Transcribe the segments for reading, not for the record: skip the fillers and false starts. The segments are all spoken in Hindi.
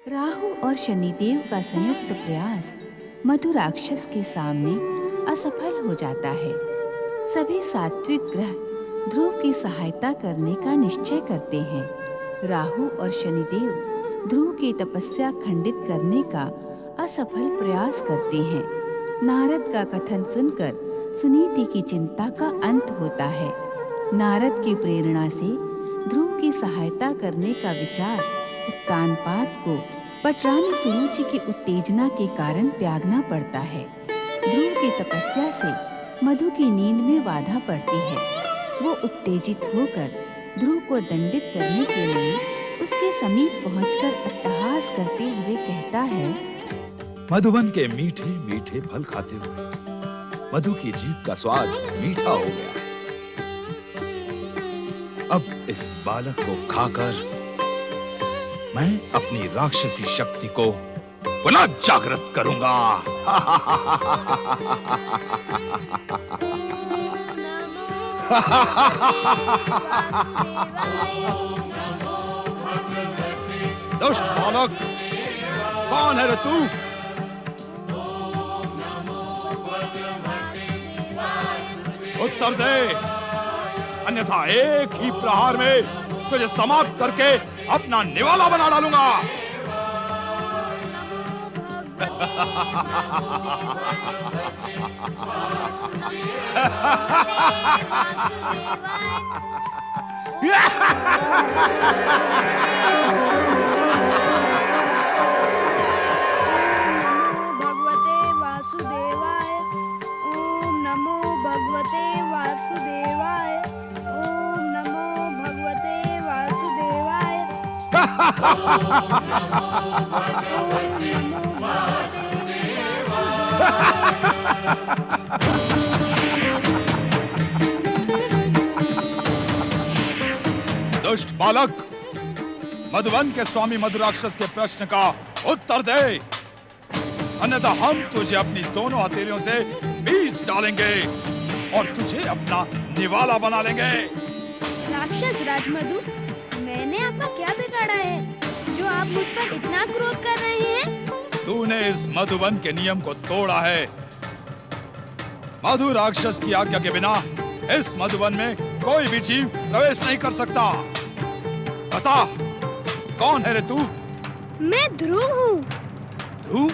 राहु और शनिदेव का संयुक्त प्रयास मधु राक्षस के सामने असफल हो जाता है। सभी सात्विक ग्रह ध्रुव की सहायता करने का निश्चय करते हैं। राहु और शनिदेव ध्रुव की तपस्या खंडित करने का असफल प्रयास करते हैं। नारद का कथन सुनकर सुनीति की चिंता का अंत होता है। नारद की प्रेरणा से ध्रुव की सहायता करने का विचार उत्तानपाद को पटरानी सुरुचि की उत्तेजना के कारण त्यागना पड़ता है। ध्रुव की तपस्या से मधु की नींद में बाधा पड़ती है। वो उत्तेजित होकर ध्रुव को दंडित करने के लिए उसके समीप पहुंचकर अट्टहास करते हुए कहता है, मधुवन के मीठे मीठे फल खाते हुए मधु की जीभ का स्वाद मीठा हो गया। अब इस बालक को खाकर मैं अपनी राक्षसी शक्ति को पुनः जागृत करूंगा। दुष्ट बालक, कौन है रे तू? उत्तर दे, अन्यथा एक ही प्रहार में तुझे समाप्त करके अपना निवाला बना डालूंगा। भगवते वासुदेवाय। ओम नमो भगवते वासुदेवाय। ओम नमो भगवते वासुदेवाय। दुष्ट बालक, मधुवन के स्वामी मधु राक्षस के प्रश्न का उत्तर दे, अन्यथा हम तुझे अपनी दोनों हथेलियों से पीस डालेंगे और तुझे अपना निवाला बना लेंगे। राक्षस राजमधु, मैंने आपका क्या बिगाड़ा है जो आप मुझ पर इतना क्रोध कर रहे हैं? तूने इस मधुवन के नियम को तोड़ा है। मधु राक्षस की आज्ञा के बिना इस मधुवन में कोई भी जीव प्रवेश नहीं कर सकता। बता, कौन है रे तू? मैं ध्रुव हूँ। ध्रुव?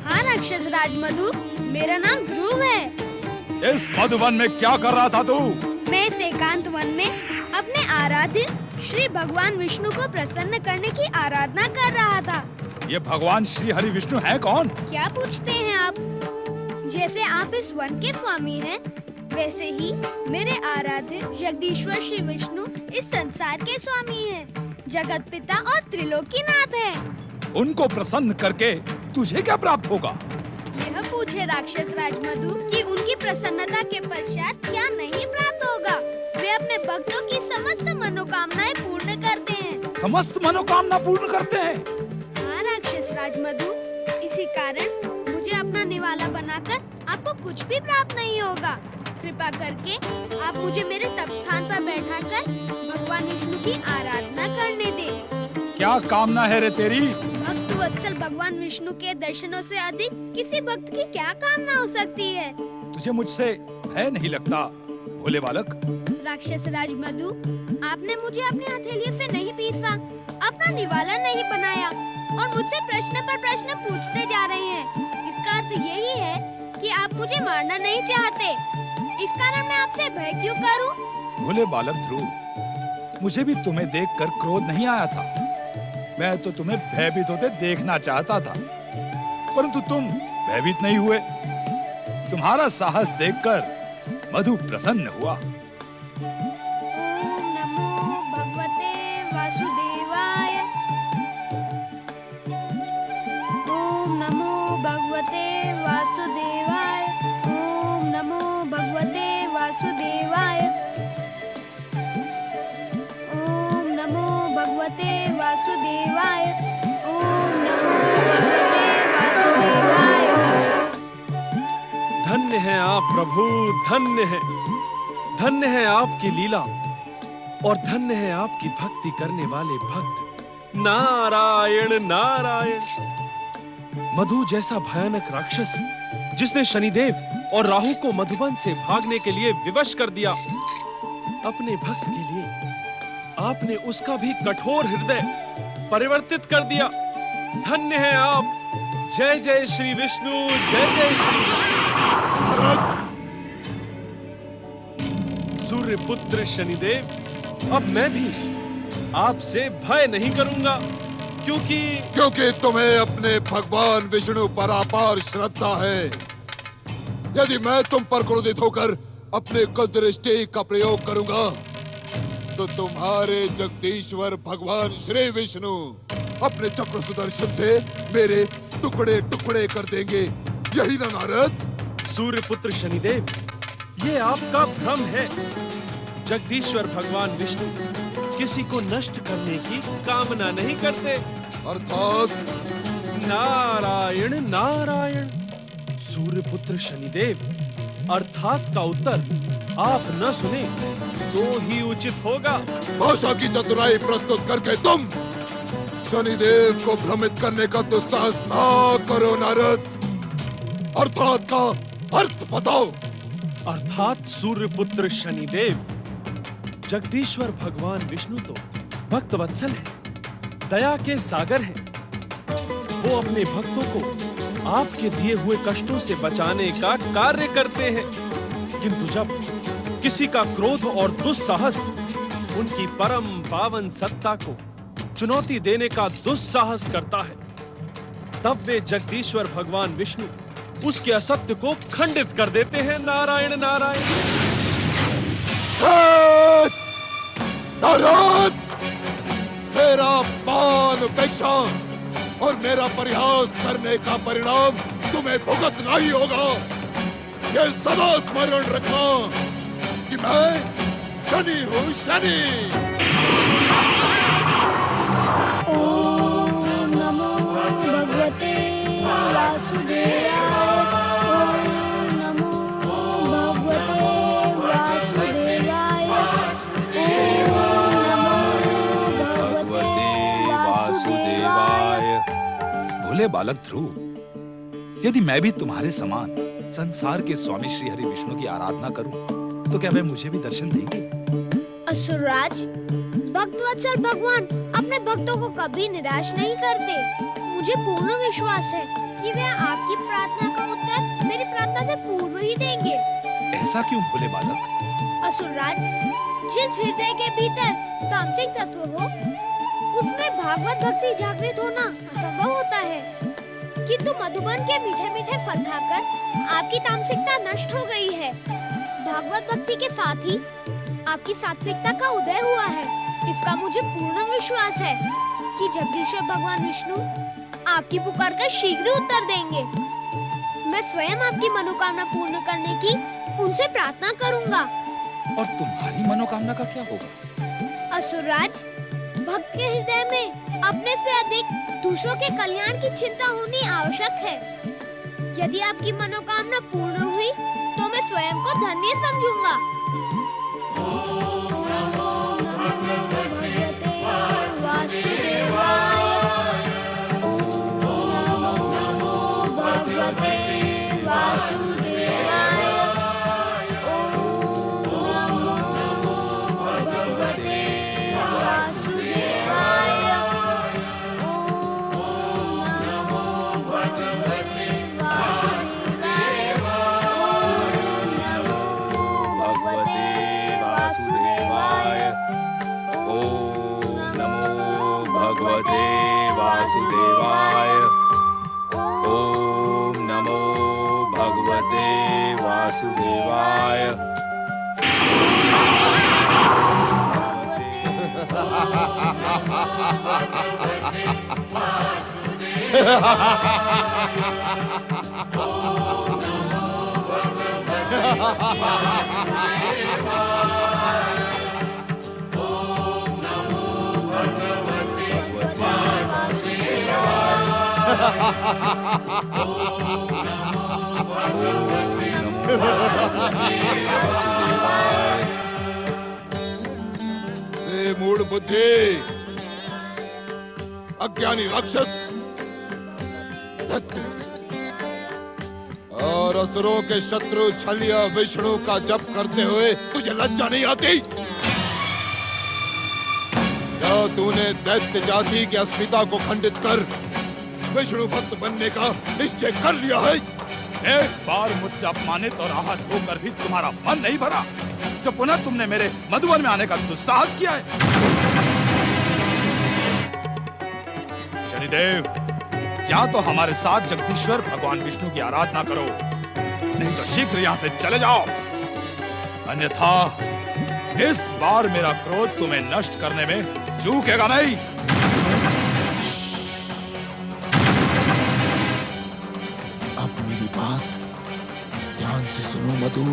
हाँ राक्षस राजमधु, मेरा नाम ध्रुव है। इस मधुवन में क्या कर रहा था तू? मैं इस एकांत वन में अपने आराध्य श्री भगवान विष्णु को प्रसन्न करने की आराधना कर रहा था। ये भगवान श्री हरि विष्णु है कौन? क्या पूछते हैं आप? जैसे आप इस वन के स्वामी हैं, वैसे ही मेरे आराध्य जगदीश्वर श्री विष्णु इस संसार के स्वामी हैं, जगत पिता और त्रिलोकीनाथ हैं। उनको प्रसन्न करके तुझे क्या प्राप्त होगा? यह पूछे राक्षस राजमधु कि उनकी प्रसन्नता के पश्चात क्या नहीं प्राप्त होगा। वे अपने भक्तों की समस्त मनोकामनाएं पूर्ण करते हैं। समस्त मनोकामना पूर्ण करते हैं? हाँ राक्षस राजमधु, इसी कारण मुझे अपना निवाला बनाकर आपको कुछ भी प्राप्त नहीं होगा। कृपा करके आप मुझे मेरे तप स्थान पर बैठाकर भगवान विष्णु की आराधना करने दें। क्या कामना है रे तेरी? भक्त वत्सल भगवान विष्णु के दर्शनों से अधिक किसी भक्त की क्या कामना हो सकती है? तुझे मुझसे भय नहीं लगता भोले बालक? राक्षस राजमधु, आपने मुझे अपने हथेलियों से नहीं पीसा, अपना निवाला नहीं बनाया और मुझसे प्रश्न पर प्रश्न पूछते जा रहे हैं। इसका अर्थ यही है कि आप मुझे मारना नहीं चाहते। इस कारण मैं आपसे भय क्यों करूं? भोले बालक ध्रुव, मुझे भी तुम्हें देखकर क्रोध नहीं आया था। मैं तो तुम्हें भयभीत होते देखना चाहता था, परंतु तुम भयभीत नहीं हुए। तुम्हारा साहस देखकर मधु प्रसन्न हुआ। ओम नमो भगवते वासुदेवाय। ओम नमो भगवते वासुदेवाय। ओम नमो भगवते वासुदेवाय। ओम नमो भगवते वासुदेवाय। ओम नमो भगवते वासुदेवाय। धन्य है आप प्रभु, धन्य है आपकी लीला और धन्य है आपकी भक्ति करने वाले भक्त। नारायण नारायण। मधु जैसा भयानक राक्षस जिसने शनिदेव और राहु को मधुबन से भागने के लिए विवश कर दिया, अपने भक्त के लिए आपने उसका भी कठोर हृदय परिवर्तित कर दिया। धन्य है आप। जय जय श्री विष्णु, जय जय श्री विष्णु। सूर्य पुत्र शनिदेव, अब मैं भी आपसे भय नहीं करूंगा, क्योंकि तुम्हें अपने भगवान विष्णु पर अपार श्रद्धा है। यदि मैं तुम पर क्रोधित होकर अपने कुदृष्टि का प्रयोग करूंगा तो तुम्हारे जगदीश्वर भगवान श्री विष्णु अपने चक्र सुदर्शन से मेरे टुकड़े टुकड़े कर देंगे। यही ना नारद? सूर्य पुत्र शनिदेव, ये आपका भ्रम है। जगदीश्वर भगवान विष्णु किसी को नष्ट करने की कामना नहीं करते। अर्थात नारायण नारायण। सूर्य पुत्र शनिदेव, अर्थात का उत्तर आप न सुने तो ही उचित होगा। भाषा की चतुराई प्रस्तुत करके तुम शनिदेव को भ्रमित करने का दुस्साहस ना करो नारद। अर्थात का अर्थ बताओ। अर्थात सूर्य पुत्र शनिदेव, जगदीश्वर भगवान विष्णु तो भक्त वत्सल है, दया के सागर हैं। वो अपने भक्तों को आपके दिए हुए कष्टों से बचाने का कार्य करते हैं, किंतु जब किसी का क्रोध और दुस्साहस उनकी परम पावन सत्ता को चुनौती देने का दुस्साहस करता है, तब वे जगदीश्वर भगवान विष्णु उसके असत्य को खंडित कर देते हैं। नारायण नारायण। नारद, मेरा मान उपेक्षा और मेरा परिहास करने का परिणाम तुम्हें भुगतना ही होगा। ये सदा स्मरण रखना कि मैं शनि हूँ, शनि। ओम नमो भगवते वासुदेवाय। ओम नमो भगवते वासुदेवाय। ओम नमो भगवते वासुदेवाय। भोले बालक ध्रुव, यदि मैं भी तुम्हारे समान संसार के स्वामी श्री हरि विष्णु की आराधना करूं, तो क्या वे मुझे भी दर्शन देंगे? असुरराज, भक्तवत्सल भगवान अपने भक्तों को कभी निराश नहीं करते। मुझे पूर्ण विश्वास है कि वे आपकी प्रार्थना का उत्तर मेरी प्रार्थना से पूर्व ही देंगे। ऐसा क्यों भोले बालक? असुरराज, जिस हृदय के भीतर तामसिक तत्व हो, उसमें भागवत भक्ति जागृत होना असंभव होता है। किंतु मधुबन के मीठे मीठे फल खाकर आपकी तामसिकता नष्ट हो गई है। भागवत भक्ति के साथ ही आपकी सात्विकता का उदय हुआ है। इसका मुझे पूर्ण विश्वास है कि जगदीश्वर भगवान विष्णु आपकी पुकार का शीघ्र उत्तर देंगे। मैं स्वयं आपकी मनोकामना पूर्ण करने की उनसे प्रार्थना करूंगा। और तुम्हारी मनोकामना का क्या होगा? असुरराज, भक्त के हृदय में अपने से अधिक दूसरों के कल्याण की चिंता होनी आवश्यक है। यदि आपकी मनोकामना पूर्ण हुई तो मैं स्वयं को धन्य समझूंगा। वासुदेवाय। ओम नमो भगवते वासुदेवाय। मूढ़ बुद्धि, अज्ञानी राक्षस, और असुरों के शत्रु छलिया विष्णु का जप करते हुए तुझे लज्जा नहीं आती? क्या तूने दैत्य जाति की अस्मिता को खंडित कर विष्णु भक्त बनने का निश्चय कर लिया है? एक बार मुझसे अपमानित और आहत होकर भी तुम्हारा मन नहीं भरा, जो पुनः तुमने मेरे मधुवन में आने का दुस्साहस किया है। शनिदेव, या तो हमारे साथ जगदीश्वर भगवान विष्णु की आराधना करो, नहीं तो शीघ्र यहाँ से चले जाओ, अन्यथा इस बार मेरा क्रोध तुम्हें नष्ट करने में चूकेगा नहीं। अब मेरी बात ध्यान से सुनो मधु,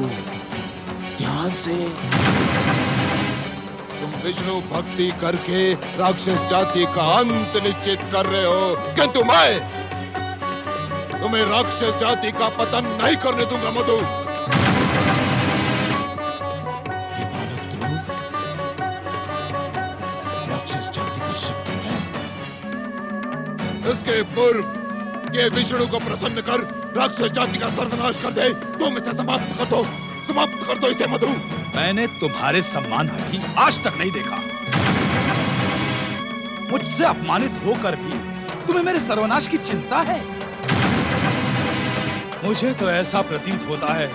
ध्यान से। तुम विष्णु भक्ति करके राक्षस जाति का अंत निश्चित कर रहे हो, किंतु मैं तुम्हें राक्षस जाति का पतन नहीं करने दूंगा मधु। ये बालक ध्रुव राक्षस जाति का शत्रु है। इसके पूर्व के विष्णु को प्रसन्न कर राक्षस जाति का सर्वनाश कर दे, तुम इसे समाप्त कर दो इसे मधु। मैंने तुम्हारे सम्मान हाथी आज तक नहीं देखा। मुझसे अपमानित होकर भी तुम्हें मेरे सर्वनाश की चिंता है। मुझे तो ऐसा प्रतीत होता है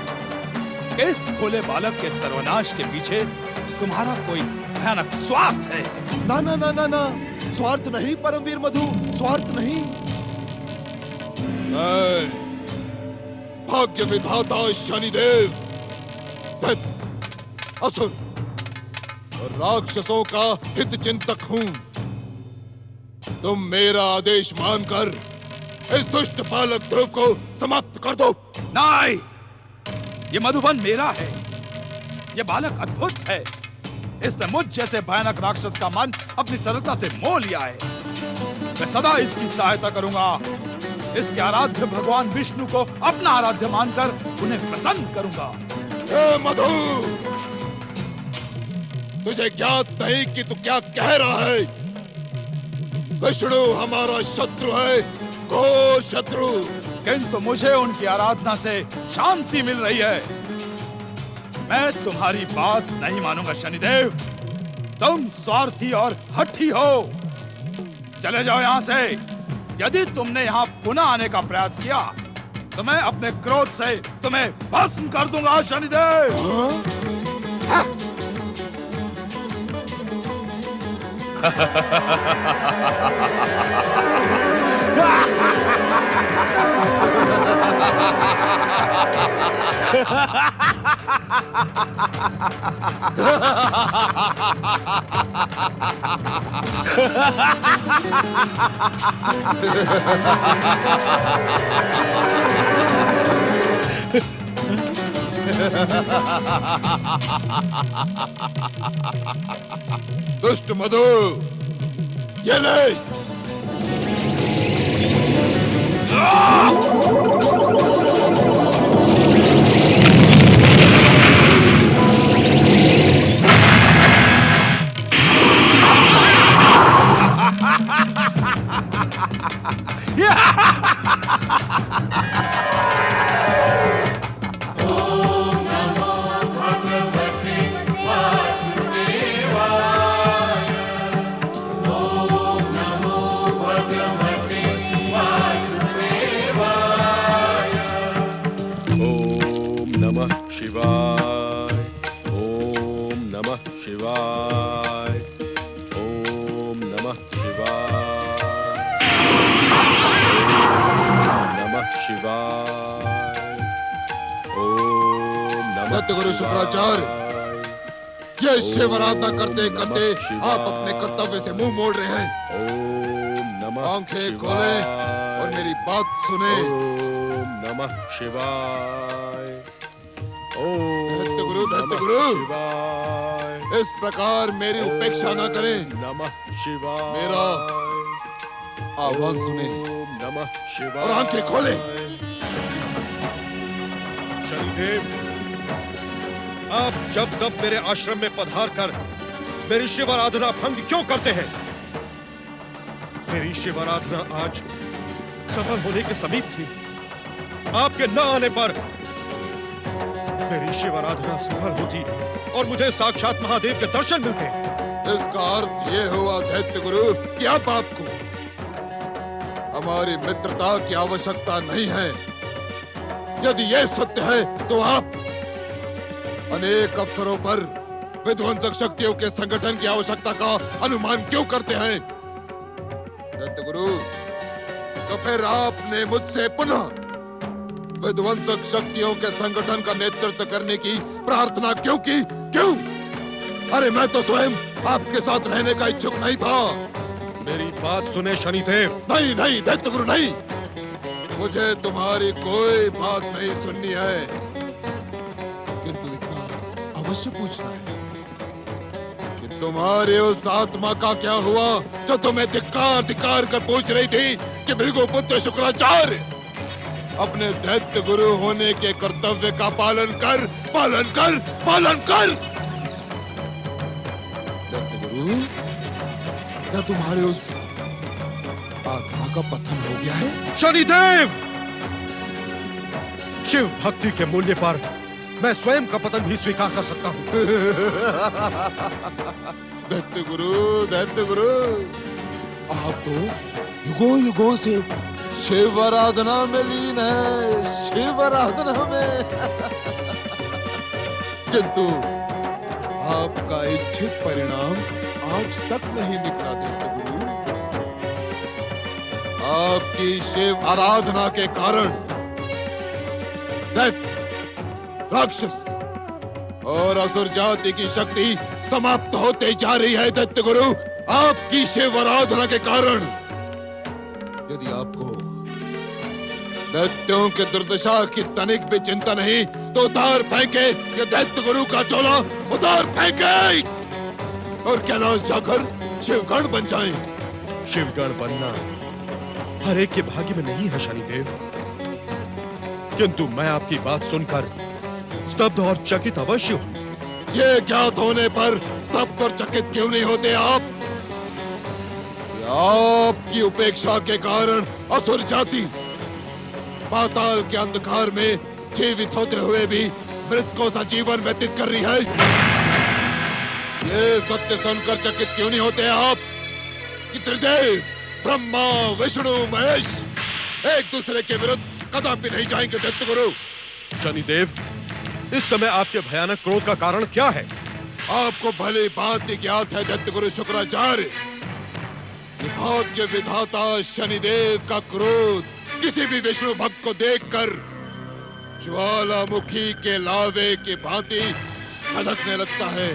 कि इस भोले बालक के सर्वनाश के पीछे तुम्हारा कोई भयानक स्वार्थ है। ना ना ना ना ना, स्वार्थ नहीं परमवीर मधु, स्वार्थ नहीं। भाग्य विधाता शनिदेव, दैत्य, असुर और राक्षसों का हित चिंतक हूं। तुम मेरा आदेश मानकर इस दुष्ट बालक ध्रुव को समाप्त कर दो। नहीं, ये मधुबन मेरा है। ये बालक अद्भुत है। इसने मुझ जैसे भयानक राक्षस का मन अपनी सरलता से मोह लिया है। मैं सदा इसकी सहायता करूंगा। इसके आराध्य भगवान विष्णु को अपना आराध्य मानकर उन्हें प्रसन्न करूंगा। ए मधु, तुझे ज्ञात नहीं कि तू क्या कह रहा है। विष्णु हमारा शत्रु है, घोर शत्रु। किंतु मुझे उनकी आराधना से शांति मिल रही है। मैं तुम्हारी बात नहीं मानूंगा शनिदेव। तुम स्वार्थी और हठी हो। चले जाओ यहाँ से। यदि तुमने यहाँ पुनः आने का प्रयास किया तो मैं अपने क्रोध से तुम्हें भस्म कर दूंगा शनिदेव। दुष्ट मधु, ये ले। गुरु शुक्राचार्य, ये शिव आराधना करते करते आप अपने कर्तव्य से मुंह मोड़ रहे हैं। आंखें खोले और मेरी बात सुने। ओम नमः शिवाय। दत्त गुरु, इस प्रकार मेरी उपेक्षा न करें। नमः शिवाय। मेरा आह्वान सुने। ओम नमः शिवाय। और आंखें खोले। शनिदेव, आप जब तब मेरे आश्रम में पधार कर मेरी शिव आराधना भंग क्यों करते हैं? मेरी शिव आराधना आज सफल होने के समीप थी। आपके न आने पर मेरी शिव आराधना सफल होती और मुझे साक्षात महादेव के दर्शन मिलते। इसका अर्थ ये हुआ दैत्य गुरु कि अब आपको हमारी मित्रता की आवश्यकता नहीं है। यदि यह सत्य है तो आप अनेक अवसरों पर विध्वंसक शक्तियों के संगठन की आवश्यकता का अनुमान क्यों करते हैं? दैत्य गुरु, तो फिर आपने मुझसे पुनः विध्वंसक शक्तियों के संगठन का नेतृत्व करने की प्रार्थना क्यों की? क्यों? अरे मैं तो स्वयं आपके साथ रहने का इच्छुक नहीं था। मेरी बात सुने शनिदेव। नहीं नहीं दैत्य गुरु नहीं, मुझे तुम्हारी कोई बात नहीं सुननी है, किंतु इतना अवश्य पूछना है कि तुम्हारे उस आत्मा का क्या हुआ जो तुम्हें धिक्कार धिक्कार कर पूछ रही थी कि भृगुपुत्र शुक्राचार्य अपने दैत्य गुरु होने के कर्तव्य का पालन कर, पालन कर, पालन कर। दैत्य गुरु, क्या तुम्हारे उस आत्मा का पतन हो गया है? शनिदेव, शिव भक्ति के मूल्य पर मैं स्वयं का पतन भी स्वीकार कर सकता हूँ। दैत्य गुरु, दैत्य गुरु, आप तो युगों युगों से शिव आराधना में लीन है, शिव आराधना में। किंतु आपका इच्छित परिणाम आज तक नहीं निकला दैत्य गुरु। आपकी शिव आराधना के कारण दैत्य, राक्षस और असुर जाति की शक्ति समाप्त होते जा रही है। दैत्य गुरु, आपकी शिव आराधना के कारण यदि आपको दैत्यों के दुर्दशा की तनिक भी चिंता नहीं तो उतार फेंके ये दैत्य गुरु का चोला, उतार फेंके और कैलाश जाकर शिवगण बन जाएं। शिवगण बनना हर एक के भाग्य में नहीं है शनिदेव, किंतु मैं आपकी बात सुनकर स्तब्ध और चकित अवश्य हूँ। ये ज्ञात होने पर स्तब्ध और चकित क्यों नहीं होते आप? आपकी उपेक्षा के कारण असुर जाति पाताल के अंधकार में जीवित होते हुए भी मृतकों सा जीवन व्यतीत कर रही है। ये सत्य सुनकर चकित क्यों नहीं होते आप कि त्रिदेव ब्रह्मा, विष्णु, महेश एक दूसरे के विरुद्ध कदापि नहीं जाएंगे? दैत्य गुरु, शनिदेव, इस समय आपके भयानक क्रोध का कारण क्या है? आपको भली भांति ज्ञात है दैत्य गुरु शुक्राचार्य, भाग्य विधाता शनिदेव का क्रोध किसी भी विष्णु भक्त को देखकर ज्वालामुखी के लावे की भांति धधकने लगता है।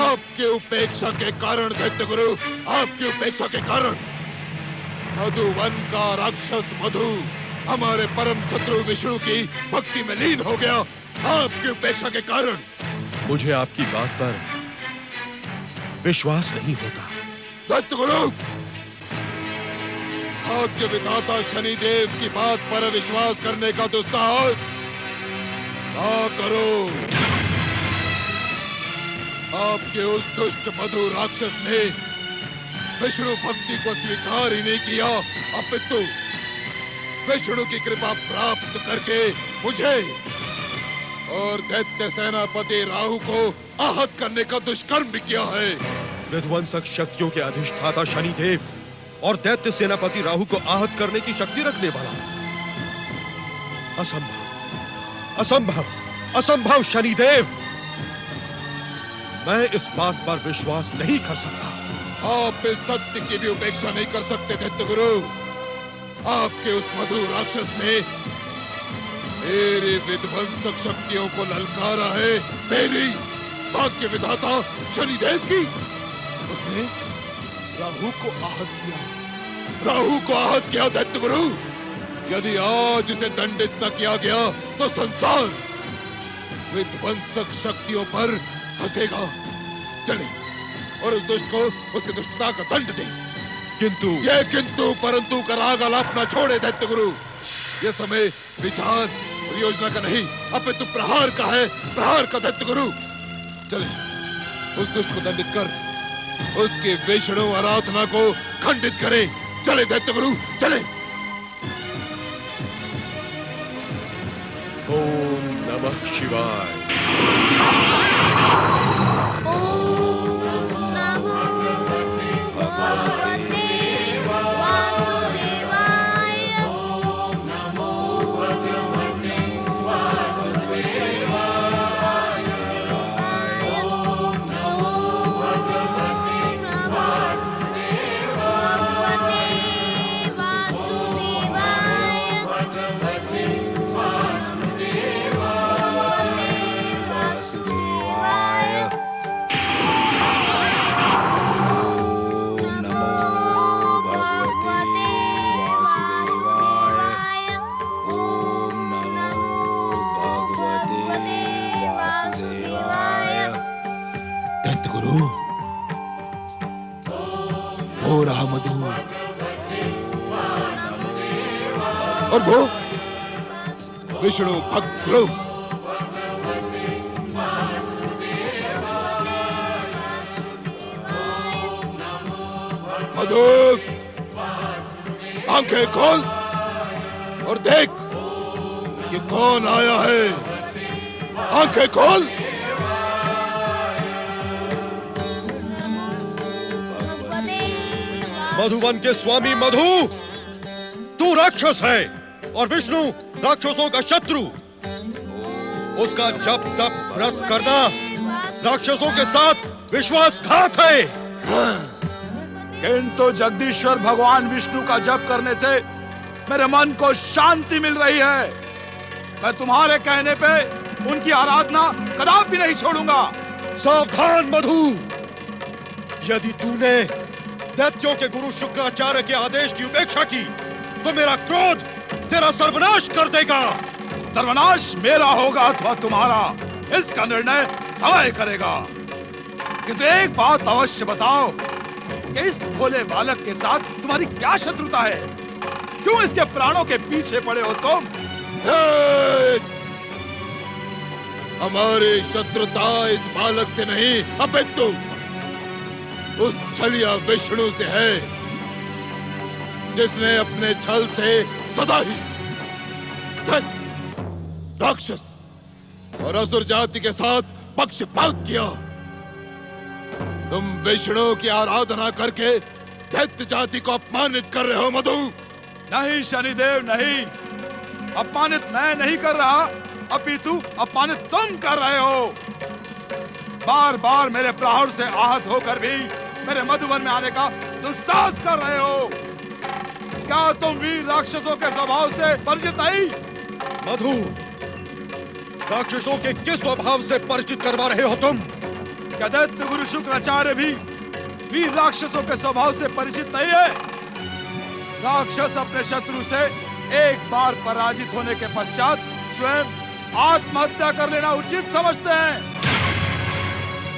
आपके उपेक्षा के कारण दैत्य गुरु, आपकी उपेक्षा के कारण मधुवन का राक्षस मधु हमारे परम शत्रु विष्णु की भक्ति में लीन हो गया। आपकी उपेक्षा के कारण मुझे आपकी बात पर विश्वास नहीं होता। दैत्य गुरु, भाग्य विधाता शनिदेव की बात पर विश्वास करने का दुस्साहस ना करो। आपके उस दुष्ट मधु राक्षस ने विष्णु भक्ति को स्वीकार ही नहीं किया, अपितु विष्णु की कृपा प्राप्त करके मुझे और दैत्य सेनापति राहु को आहत करने का दुष्कर्म भी किया है। विध्वंसक शक्तियों के अधिष्ठाता शनिदेव और दैत्य सेनापति राहु को आहत करने की शक्ति रखने वाला, असंभव, असंभव, असंभव शनिदेव, मैं इस बात पर विश्वास नहीं कर सकता। आप इस सत्य की भी उपेक्षा नहीं कर सकते दैत्य गुरु। आपके उस मधु राक्षस ने मेरी विध्वंसक शक्तियों को ललकारा है, मेरी भाग्य विधाता शनिदेव की। उसने राहु को आहत किया, राहु को आहत किया दैत्य गुरु। यदि आज इसे दंडित न किया गया तो संसार विध्वंसक शक्तियों पर हंसेगा। चले और उस दुष्ट को उसकी दुष्टता का दंड दे। किंतु ये किंतु परंतु का राग आलाप न छोड़े दैत्य गुरु। ये समय विचार और योजना का नहीं, अपितु प्रहार का है, प्रहार का दैत्य गुरु। चले उस दुष्ट को दंडित कर उसकी विष्णु आराधना को खंडित करें। चले दैत्य गुरु, चले। ओम नमः शिवाय। दैत्य गुरु, हो रहा मधु। और वो विष्णु भक्त ध्रुव। मधु, आंखें खोल और देख कि कौन आया है। आंखें खोल। मधुवन के स्वामी मधु, तू राक्षस है और विष्णु राक्षसों का शत्रु। उसका जप तप व्रत करना राक्षसों के साथ विश्वासघात है। किंतु जगदीश्वर भगवान विष्णु का जप करने से मेरे मन को शांति मिल रही है। मैं तुम्हारे कहने पे उनकी आराधना कदापि नहीं छोड़ूंगा। सावधान मधु, यदि तूने दैत्यों के गुरु शुक्राचार्य के आदेश की उपेक्षा की तो मेरा क्रोध तेरा सर्वनाश कर देगा। सर्वनाश मेरा होगा अथवा तुम्हारा, इसका निर्णय समय करेगा। किंतु एक बात अवश्य बताओ कि इस भोले बालक के साथ तुम्हारी क्या शत्रुता है? क्यों इसके प्राणों के पीछे पड़े हो तुम? हमारी शत्रुता इस बालक से नहीं अपितु उस छलिया विष्णु से है, जिसने अपने छल से सदा ही राक्षस और असुर जाति के साथ पक्षपात किया। तुम विष्णु की आराधना करके दैत्य जाति को अपमानित कर रहे हो मधु। नहीं शनिदेव, नहीं। अपमानित मैं नहीं कर रहा, अपितु अपमानित तुम कर रहे हो। बार बार मेरे प्रहार से आहत होकर भी मेरे मधुवन में आने का दुस्साहस कर रहे हो। क्या तुम वीर राक्षसों के स्वभाव से परिचित नहीं? मधु, राक्षसों के किस स्वभाव से परिचित करवा रहे हो तुम? क्या दैत्य गुरु शुक्राचार्य भी वीर राक्षसों के स्वभाव से परिचित नहीं है? राक्षस अपने शत्रु से एक बार पराजित होने के पश्चात स्वयं आत्महत्या कर लेना उचित समझते हैं।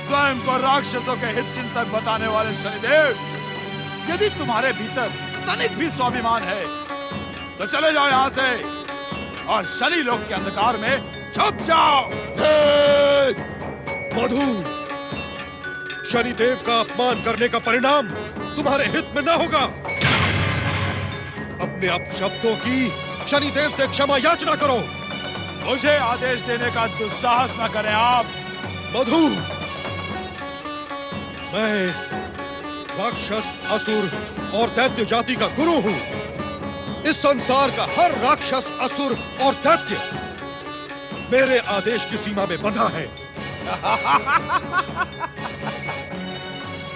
स्वयं को राक्षसों के हित चिंतक बताने वाले शनिदेव, यदि तुम्हारे भीतर तनिक भी स्वाभिमान है तो चले जाओ यहाँ से और शनि लोक के अंधकार में छुप जाओ। मधु, शनिदेव का अपमान करने का परिणाम तुम्हारे हित में न होगा। अपने अपशब्दों की शनिदेव से क्षमा याचना करो। मुझे आदेश देने का दुस्साहस न करें आप। मधु, मैं राक्षस, असुर और दैत्य जाति का गुरु हूं। इस संसार का हर राक्षस, असुर और दैत्य मेरे आदेश की सीमा में बंधा है।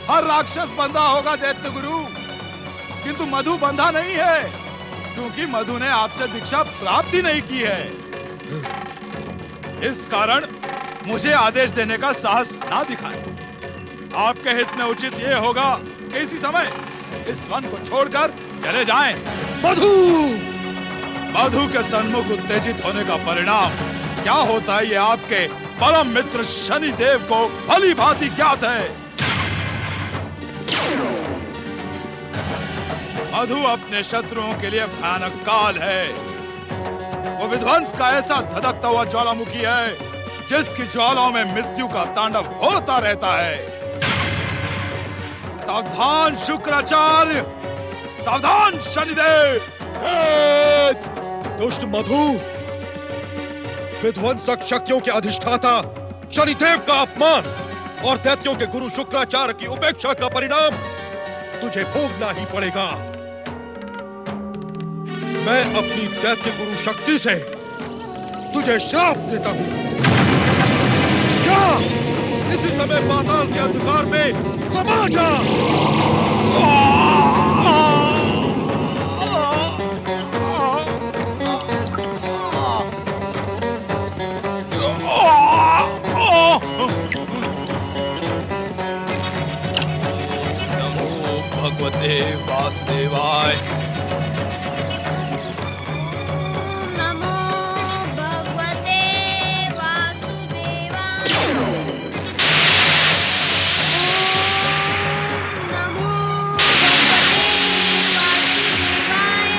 हर राक्षस बंधा होगा दैत्य गुरु, किंतु मधु बंधा नहीं है, क्योंकि मधु ने आपसे दीक्षा प्राप्त ही नहीं की है। इस कारण मुझे आदेश देने का साहस ना दिखाएं। आपके हित में उचित ये होगा कि इसी समय इस वन को छोड़कर चले जाएं। मधु, मधु के सन्मुख उत्तेजित होने का परिणाम क्या होता है, ये आपके परम मित्र शनि देव को भली भांति ज्ञात है। मधु अपने शत्रुओं के लिए भयानक काल है। वो विध्वंस का ऐसा धधकता हुआ ज्वालामुखी है जिसकी ज्वालाओं में मृत्यु का तांडव होता रहता है। सावधान शुक्राचार्य, सावधान शनिदेव। दुष्ट मधु, विध्वंसक शक्तियों के अधिष्ठाता शनिदेव का अपमान और दैत्यों के गुरु शुक्राचार्य की उपेक्षा का परिणाम तुझे भोगना ही पड़ेगा। मैं अपनी दैत्य गुरु शक्ति से तुझे श्राप देता हूं। जा, इसी समय पाताल के अंधकार में समा जा। नमो भगवते वासुदेवाय। नमो भगवते वासुदेवाय। नमो भगवते वासुदेवाय।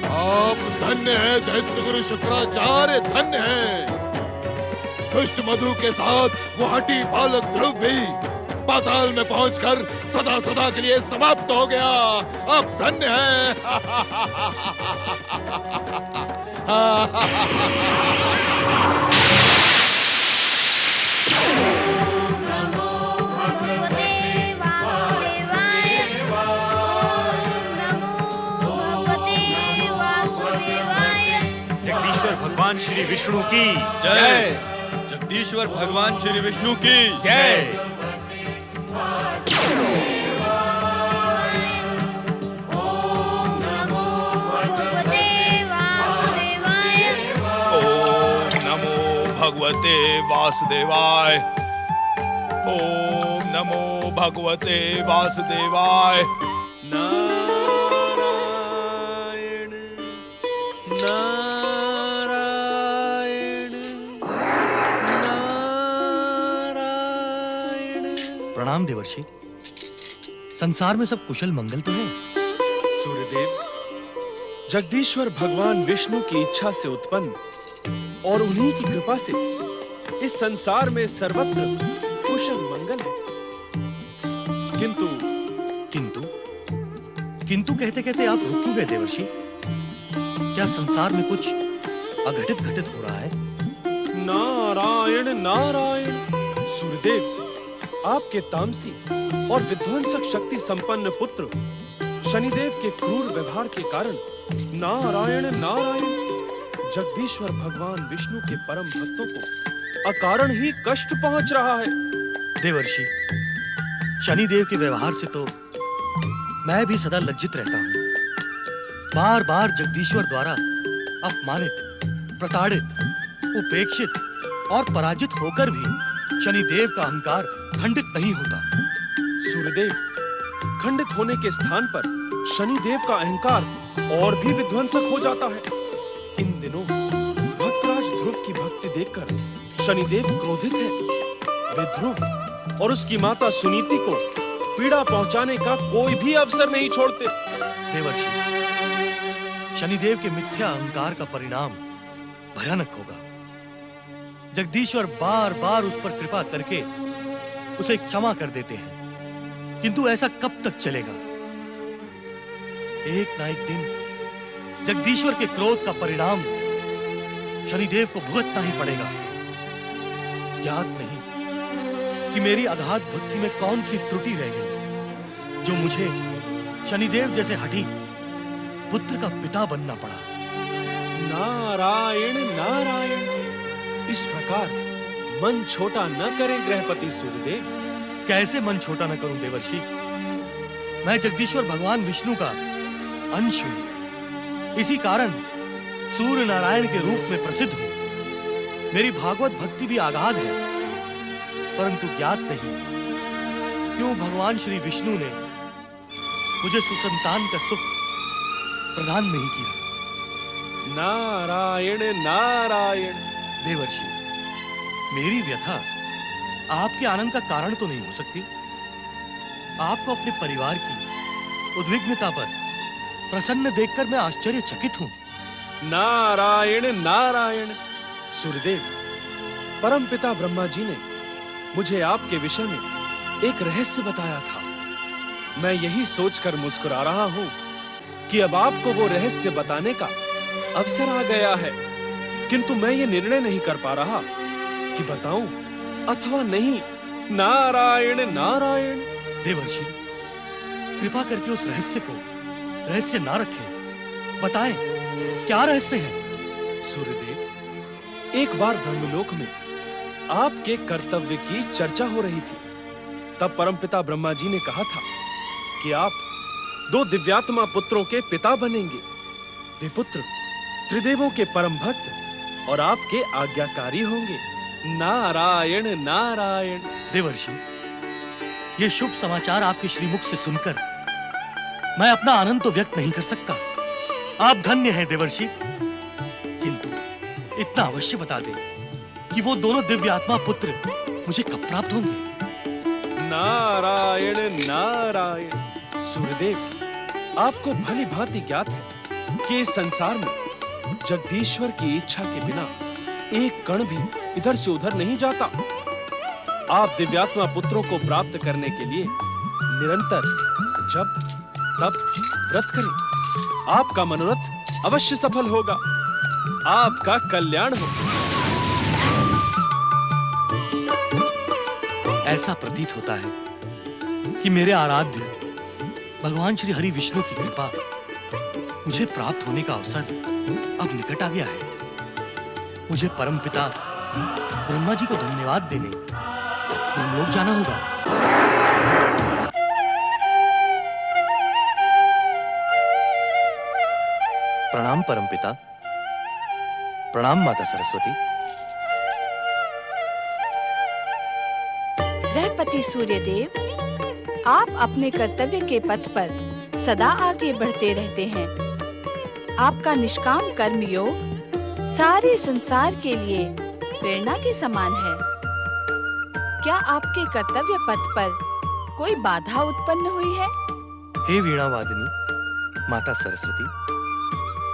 आप धन्य है दैत्य गुरु शुक्राचार्य, धन्य है। दुष्ट मधु के साथ वो हठी बालक ध्रुव भी पाताल में पहुंचकर सदा सदा के लिए समाप्त हो गया। आप धन्य है। भगवते वासुदेवाय। ओम नमो भगवते वासुदेवाय। जगदीश्वर भगवान श्री विष्णु की जय। जगदीश्वर भगवान श्री विष्णु की जय। ओम नमो भगवते वासुदेवाय। ओम नमो भगवते वासुदेवाय। ओम नमो भगवते वासुदेवाय। नारायण नारायण नारायण। प्रणाम देवर्षि। संसार में सब कुशल मंगल तो है? सूर्यदेव, जगदीश्वर भगवान विष्णु की इच्छा से उत्पन्न और उन्हीं की कृपा से इस संसार में सर्वत्र कुशल मंगल है। किंतु किंतु किंतु कहते कहते आप रुक क्यों गए देवर्षि? क्या संसार में कुछ अघटित घटित हो रहा है? नारायण नारायण। सूर्यदेव, आपके तामसी और विध्वंसक शक्ति संपन्न पुत्र शनिदेव के क्रूर व्यवहार के कारण नारायण नारायण जगदीश्वर भगवान विष्णु के परम भक्तों को अकारण ही कष्ट पहुंच रहा है। देवर्षि, शनिदेव के व्यवहार से तो मैं भी सदा लज्जित रहता हूं। बार बार जगदीश्वर द्वारा अपमानित, प्रताड़ित, उपेक्षित और पराजित होकर भी शनिदेव का अहंकार खंडित नहीं होता। सूर्यदेव, खंडित होने के स्थान पर शनिदेव का अहंकार और भी विध्वंसक हो जाता है। इन दिनों भक्तराज ध्रुव की भक्ति देखकर शनिदेव क्रोधित है। वे ध्रुव और उसकी माता सुनीति को पीड़ा पहुंचाने का कोई भी अवसर नहीं छोड़ते। देवर्षि, शनिदेव के मिथ्या अहंकार का परिणाम भयानक होगा। जगदीश्वर बार बार उस पर कृपा करके उसे क्षमा कर देते हैं, किंतु ऐसा कब तक चलेगा? एक ना एक दिन जगदीश्वर के क्रोध का परिणाम शनिदेव को भुगतना ही पड़ेगा। ज्ञात नहीं कि मेरी अगाध भक्ति में कौन सी त्रुटि रह गई जो मुझे शनिदेव जैसे हठी पुत्र का पिता बनना पड़ा। नारायण नारायण। इस प्रकार मन छोटा न करें गृहपति सूर्यदेव। कैसे मन छोटा न करूं देवर्षि? मैं जगदीश्वर भगवान विष्णु का अंश हूं। इसी कारण सूर्य नारायण के रूप में प्रसिद्ध हूं। मेरी भागवत भक्ति भी आगाध है, परंतु ज्ञात नहीं क्यों भगवान श्री विष्णु ने मुझे सुसंतान का सुख प्रदान नहीं किया। नारायण नारायण। देवर्षि, मेरी व्यथा आपके आनंद का कारण तो नहीं हो सकती। आपको अपने परिवार की उद्विग्नता पर प्रसन्न देखकर मैं आश्चर्यचकित हूँ। नारायण नारायण। सूर्यदेव, परमपिता ब्रह्मा जी ने मुझे आपके विषय में एक रहस्य बताया था। मैं यही सोचकर मुस्कुरा रहा हूं कि अब आपको वो रहस्य बताने का अवसर आ गया है, किंतु मैं ये निर्णय नहीं कर पा रहा कि बताऊं अथवा नहीं। नारायण नारायण। देवर्षि, कृपा करके उस रहस्य को रहस्य ना रखें। बताएं, क्या रहस्य है? सूर्यदेव, एक बार ब्रह्मलोक में आपके कर्तव्य की चर्चा हो रही थी। तब परमपिता ब्रह्मा जी ने कहा था कि आप 2 दिव्यात्मा पुत्रों के पिता बनेंगे। वे पुत्र त्रिदेवों के परम भक्त और आपके आज्ञाकारी होंगे। नारायण नारायण। देवर्षि, ये शुभ समाचार आपके श्रीमुख से सुनकर मैं अपना आनंद तो व्यक्त नहीं कर सकता। आप धन्य हैं देवर्षि, किंतु इतना अवश्य बता दें कि वो दोनों दिव्य आत्मा पुत्र मुझे कब प्राप्त होंगे? नारायण नारायण। सूर्यदेव, आपको भली भांति ज्ञात है कि इस संसार में जगदीश्वर की इच्छा के बिना एक कण भी इधर से उधर नहीं जाता। आप दिव्यात्मा पुत्रों को प्राप्त करने के लिए निरंतर जप तप व्रत करें। आपका मनोरथ अवश्य सफल होगा। आपका कल्याण होगा। ऐसा प्रतीत होता है कि मेरे आराध्य भगवान श्री हरि विष्णु की कृपा मुझे प्राप्त होने का अवसर अब निकट आ गया है। मुझे परमपिता ब्रह्मा जी को धन्यवाद देने ब्रह्मलोक जाना होगा। प्रणाम परमपिता। प्रणाम माता सरस्वती। गृहपति सूर्यदेव, आप अपने कर्तव्य के पथ पर सदा आगे बढ़ते रहते हैं। आपका निष्काम कर्म योग सारे संसार के लिए प्रेरणा के समान है। क्या आपके कर्तव्य पथ पर कोई बाधा उत्पन्न हुई है? हे वीणा वादिनी माता सरस्वती,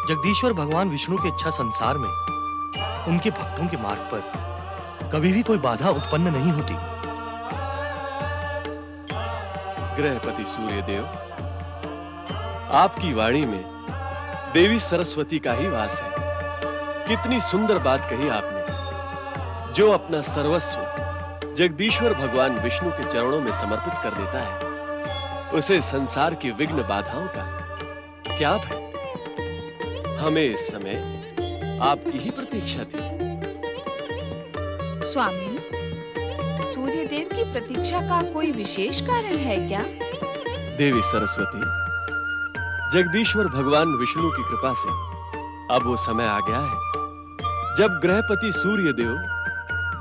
जगदीश्वर भगवान विष्णु के इच्छा संसार में उनके भक्तों के मार्ग पर कभी भी कोई बाधा उत्पन्न नहीं होती। गृहपति सूर्यदेव, आपकी वाणी में देवी सरस्वती का ही वास है। कितनी सुंदर बात कही आपने। जो अपना सर्वस्व जगदीश्वर भगवान विष्णु के चरणों में समर्पित कर देता है, उसे संसार की विघ्न बाधाओं का क्या भय। हमें इस समय आपकी ही प्रतीक्षा थी। स्वामी, सूर्यदेव की प्रतीक्षा का कोई विशेष कारण है क्या? देवी सरस्वती, जगदीश्वर भगवान विष्णु की कृपा से अब वो समय आ गया है जब गृहपति सूर्यदेव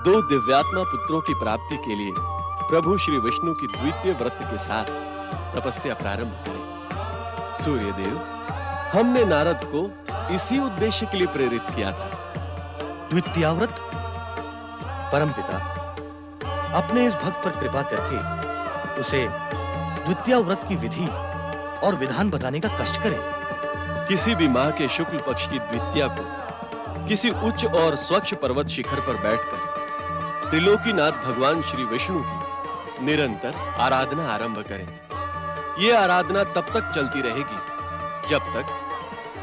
2 दिव्यात्मा पुत्रों की प्राप्ति के लिए प्रभु श्री विष्णु की द्वितीय व्रत के साथ तपस्या प्रारंभ करें। सूर्यदेव, हमने नारद को इसी उद्देश्य के लिए प्रेरित किया था। द्वितीय व्रत? परमपिता, अपने इस भक्त पर कृपा करके उसे द्वितीय व्रत की विधि और विधान बताने का कष्ट करें। किसी भी माह के शुक्ल पक्ष की द्वितीया को किसी उच्च और स्वच्छ पर्वत शिखर पर बैठकर त्रिलोकीनाथ भगवान श्री विष्णु की निरंतर आराधना आरंभ करें। यह आराधना तब तक चलती रहेगी जब तक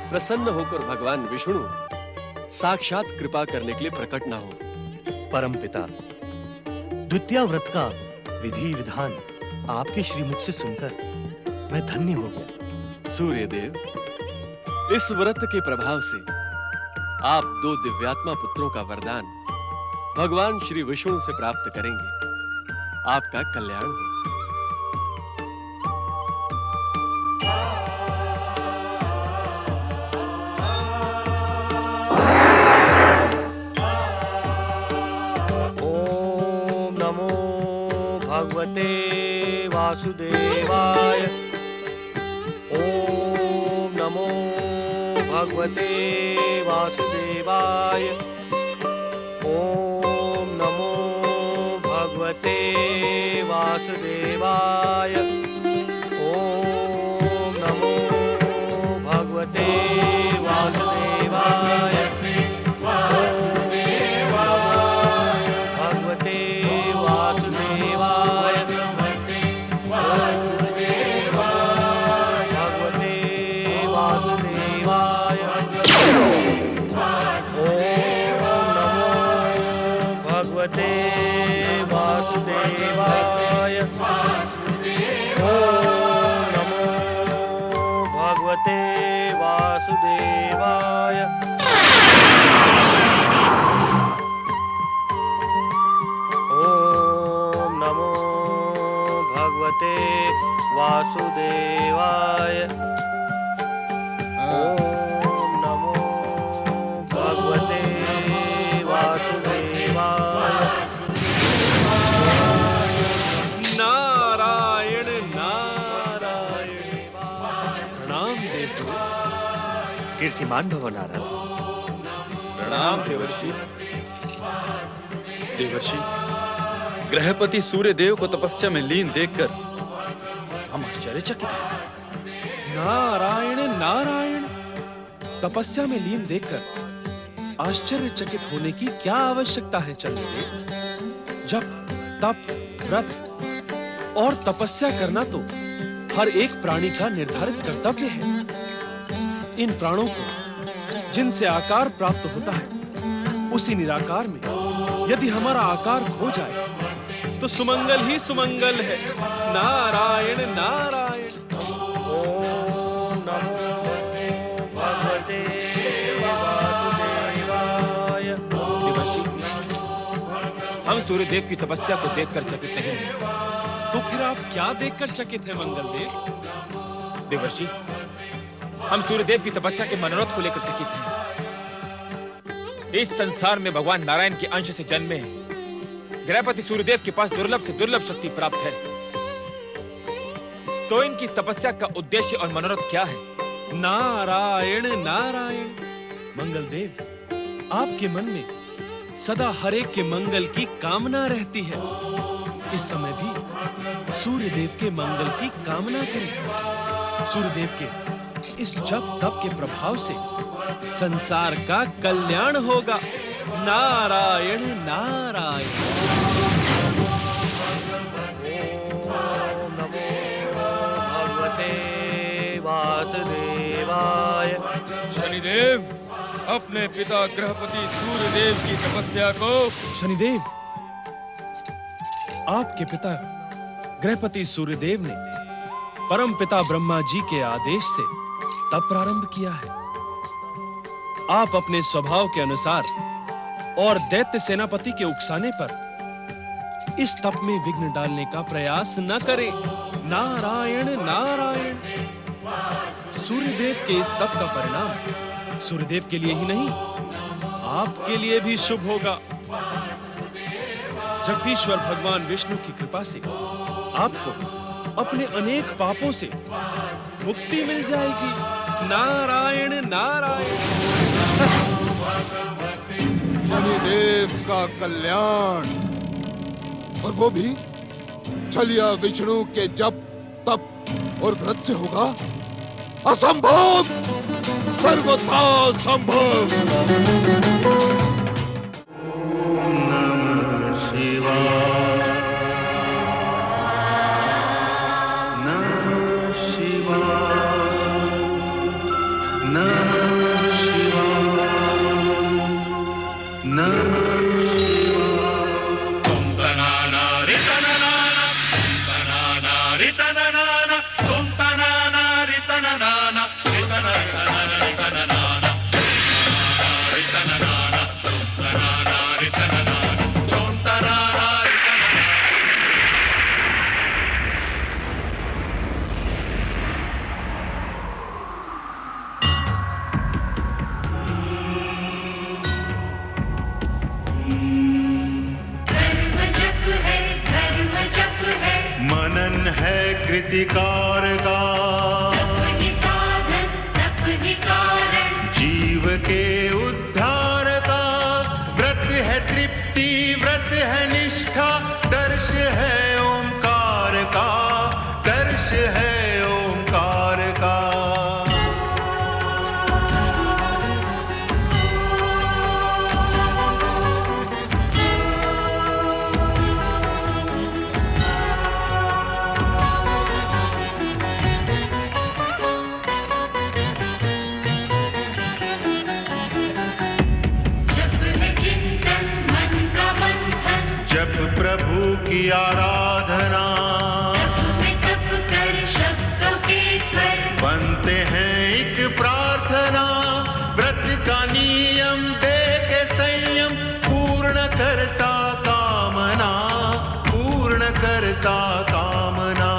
प्रसन्न होकर भगवान विष्णु साक्षात कृपा करने के लिए प्रकट ना हो। परमपिता, द्वितीय व्रत का विधि विधान आपके श्रीमुख से सुनकर मैं धन्य हो गया। सूर्यदेव, इस व्रत के प्रभाव से आप 2 दिव्यात्मा पुत्रों का वरदान भगवान श्री विष्णु से प्राप्त करेंगे। आपका कल्याण हो। ओम नमो भगवते वासुदेवाय। ओम नमो भगवते वासुदेवाय। ओम नमो भगवते वासुदेवाय। ओम नमो भगवते वासुदेवाय। ओम नमो भगवते वासुदेवाय। ओम नमो भगवते वासुदेवाय। ओम नमो भगवते वासुदेवाय। नारायण नारायण। प्रणाम देवगुरु। कीर्तिमान भव नारायण। प्रणाम देवर्षि। देवर्षि, ग्रहपति सूर्यदेव को तपस्या में लीन देखकर हम आश्चर्यचकित हैं। नारायण नारायण। तपस्या में लीन देखकर आश्चर्यचकित होने की क्या आवश्यकता है चंद्रदेव? जप, तप, व्रत और तपस्या करना तो हर एक प्राणी का निर्धारित कर्तव्य है। इन प्राणों को जिनसे आकार प्राप्त होता है, उसी निराकार में यदि हमारा आकार खो जाए तो सुमंगल ही सुमंगल है। नारायण नारायण। ओम नमो भगवते वासुदेवाय। देवर्षि, हम सूर्यदेव की तपस्या को देखकर चकित नहीं हैं। तो फिर आप क्या देखकर चकित हैं मंगलदेव? देवर्षि, हम सूर्यदेव की तपस्या के मनोरथ को लेकर चकित हैं। इस संसार में भगवान नारायण के अंश से जन्मे ग्रहपति सूर्यदेव के पास दुर्लभ से दुर्लभ शक्ति प्राप्त है। तो इनकी तपस्या का उद्देश्य और मनोरथ क्या है? नारायण नारायण। मंगलदेव, आपके मन में सदा हर एक के मंगल की कामना रहती है। इस समय भी सूर्यदेव के मंगल की कामना करें। सूर्यदेव के इस जप तप के प्रभाव से संसार का कल्याण होगा। नारायण नारायण। ओम नमो भगवते वासुदेवाय। शनिदेव, अपने पिता ग्रहपति सूर्यदेव की तपस्या को। शनिदेव, आपके पिता ग्रहपति सूर्यदेव ने परम पिता ब्रह्मा जी के आदेश से तप प्रारंभ किया है। आप अपने स्वभाव के अनुसार और दैत्य सेनापति के उकसाने पर इस तप में विघ्न डालने का प्रयास न करें। नारायण नारायण। सूर्यदेव के इस तप का परिणाम सूर्यदेव के लिए ही नहीं, आपके लिए भी शुभ होगा। जगदीश्वर भगवान विष्णु की कृपा से आपको अपने अनेक पापों से मुक्ति मिल जाएगी। नारायण नारायण। शनिदेव का कल्याण, और वो भी छलिया विष्णु के जप तप और व्रत से होगा? असंभव, सर्वथा संभव। मनन है कृतिकार का, तप ही साधन तप ही कारण, जीव के उद्धार का। व्रत है तृप्ति, व्रत है निष्ठा, दर्श है ओंकार का, दर्श है ओंकार का। की आराधना, में तप कर शब्दों के स्वर बनते हैं एक प्रार्थना, व्रत का नियम दे के संयम, पूर्ण करता कामना, पूर्ण करता कामना।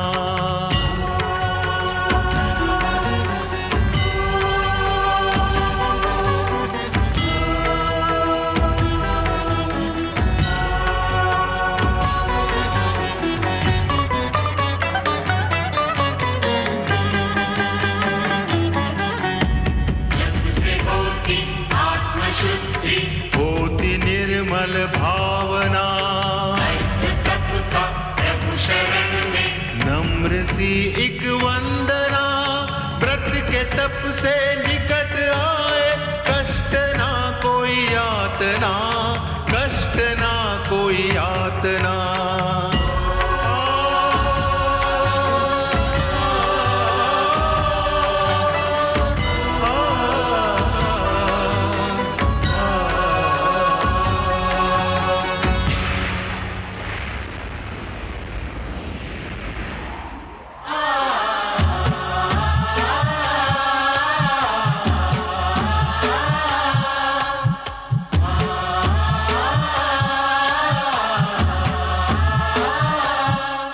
होती निर्मल भावना, तप का प्रभु शरण में नम्र सी एक वंदना, व्रत के तप से